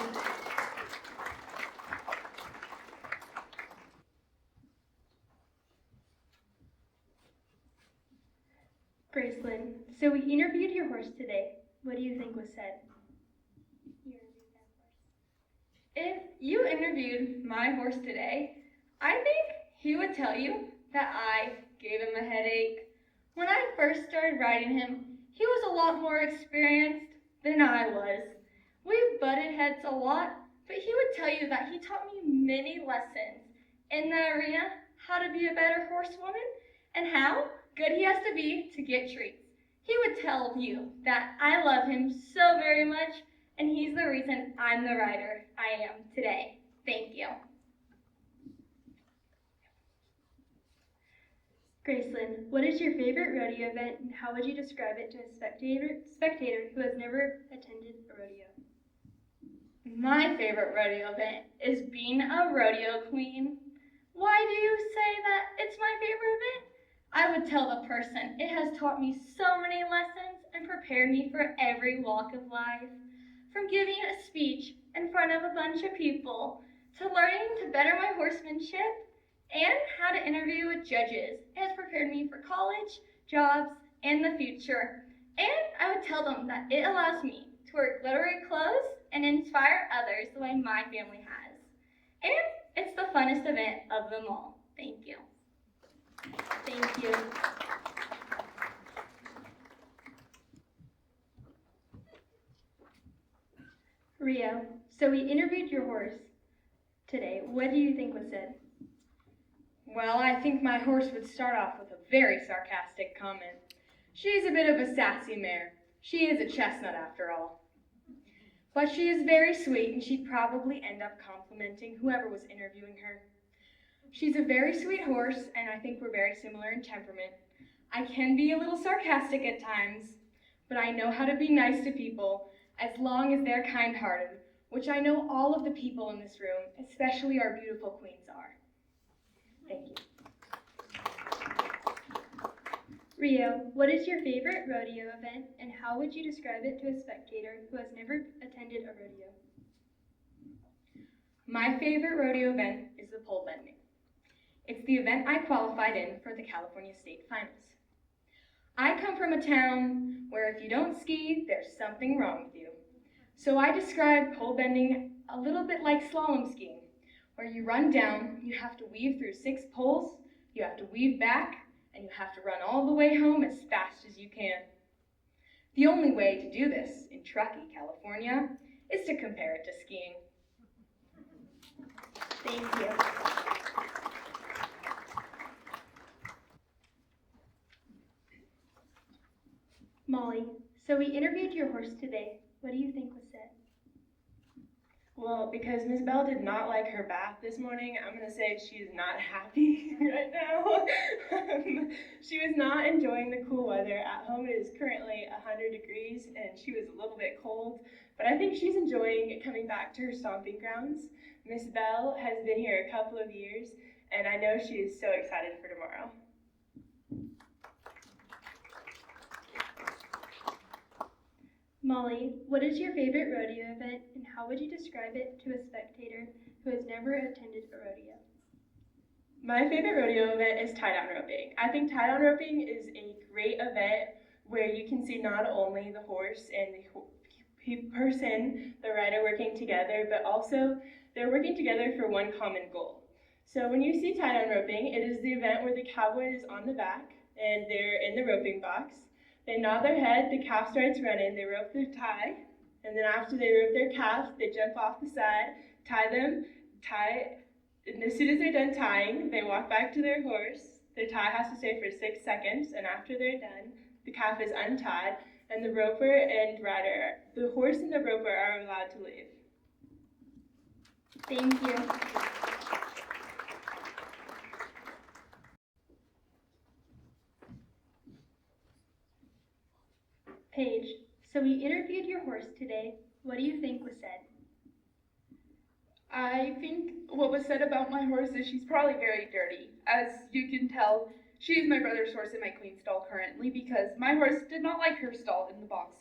Gracelyn, so we interviewed your horse today. What do you think was said? If you interviewed my horse today, I think he would tell you that I gave him a headache. When I first started riding him, he was a lot more experienced than I was. We butted heads a lot, but he would tell you that he taught me many lessons in the arena, how to be a better horsewoman, and how good he has to be to get treats. He would tell you that I love him so very much, and he's the reason I'm the rider I am today. Thank you. Gracelyn, what is your favorite rodeo event and how would you describe it to a spectator who has never attended a rodeo? My favorite rodeo event is being a rodeo queen. Why do you say that it's my favorite event? I would tell the person it has taught me so many lessons and prepared me for every walk of life. From giving a speech in front of a bunch of people to learning to better my horsemanship and how to interview with judges. It has prepared me for college, jobs, and the future. And I would tell them that it allows me to wear glittery clothes and inspire others the way my family has. And it's the funnest event of them all. Thank you. Thank you. Rio, so we interviewed your horse today. What do you think was said? Well, I think my horse would start off with a very sarcastic comment. She's a bit of a sassy mare. She is a chestnut after all. But she is very sweet and she'd probably end up complimenting whoever was interviewing her. She's a very sweet horse and I think we're very similar in temperament. I can be a little sarcastic at times, but I know how to be nice to people as long as they're kind-hearted, which I know all of the people in this room, especially our beautiful queens, are. Thank you. Rio, what is your favorite rodeo event and how would you describe it to a spectator who has never attended a rodeo? My favorite rodeo event is the pole bending. It's the event I qualified in for the California State Finals. I come from a town where if you don't ski, there's something wrong with you. So I describe pole bending a little bit like slalom skiing, where you run down, you have to weave through 6 poles, you have to weave back, and you have to run all the way home as fast as you can. The only way to do this in Truckee, California, is to compare it to skiing. Thank you. Molly, so we interviewed your horse today. What do you think was said? Well, because Miss Bell did not like her bath this morning, I'm going to say she is not happy right now. She was not enjoying the cool weather. At home it is currently 100 degrees and she was a little bit cold, but I think she's enjoying coming back to her stomping grounds. Miss Bell has been here a couple of years and I know she is so excited for tomorrow. Molly, what is your favorite rodeo event and how would you describe it to a spectator who has never attended a rodeo? My favorite rodeo event is tie-down roping. I think tie-down roping is a great event where you can see not only the horse and the person, the rider working together, but also they're working together for one common goal. So when you see tie-down roping, it is the event where the cowboy is on the back and they're in the roping box. They nod their head, the calf starts running, they rope their tie, and then after they rope their calf, they jump off the side, and as soon as they're done tying, they walk back to their horse. Their tie has to stay for 6 seconds, and after they're done, the calf is untied, and the roper and rider, the horse and the roper are allowed to leave. Thank you. Paige, so we interviewed your horse today. What do you think was said? I think what was said about my horse is she's probably very dirty. As you can tell, she is my brother's horse in my queen stall currently because my horse did not like her stall in the box.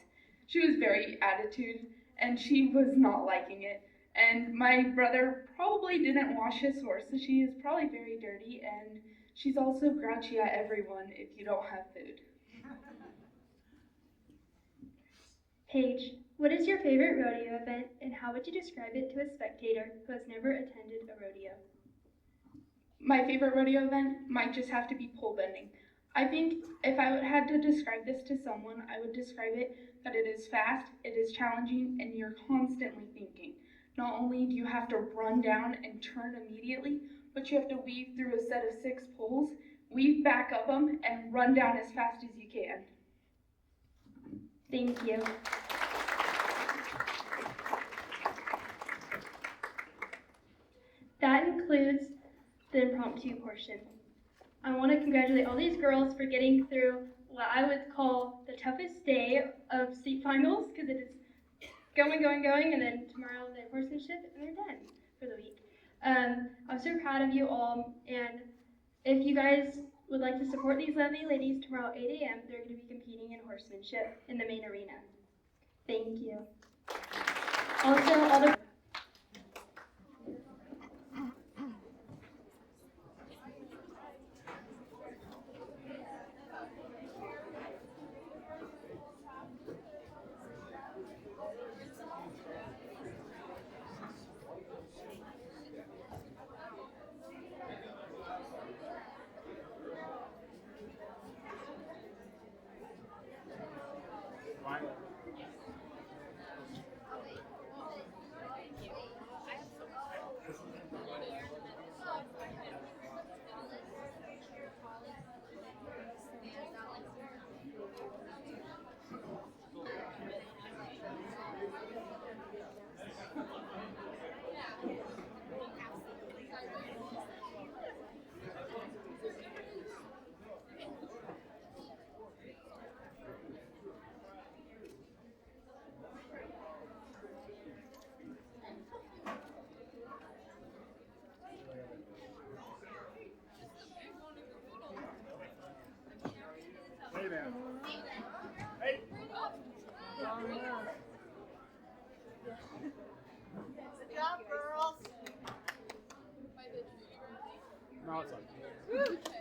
She was very attitude and she was not liking it. And my brother probably didn't wash his horse, so she is probably very dirty and she's also grouchy at everyone if you don't have food. Paige, what is your favorite rodeo event and how would you describe it to a spectator who has never attended a rodeo? My favorite rodeo event might just have to be pole bending. I think if I had to describe this to someone, I would describe it that it is fast, it is challenging, and you're constantly thinking. Not only do you have to run down and turn immediately, but you have to weave through a set of 6 poles, weave back up them, and run down as fast as you can. Thank you. That includes the impromptu portion. I want to congratulate all these girls for getting through what I would call the toughest day of state finals because it is going, and then tomorrow they're horsemanship and they're done for the week. I'm so proud of you all, and if you guys would like to support these lovely ladies, tomorrow at 8 a.m. they're going to be competing in horsemanship in the main arena. Thank you. Also, all the Hey there. Hey. Good job, girls. outside.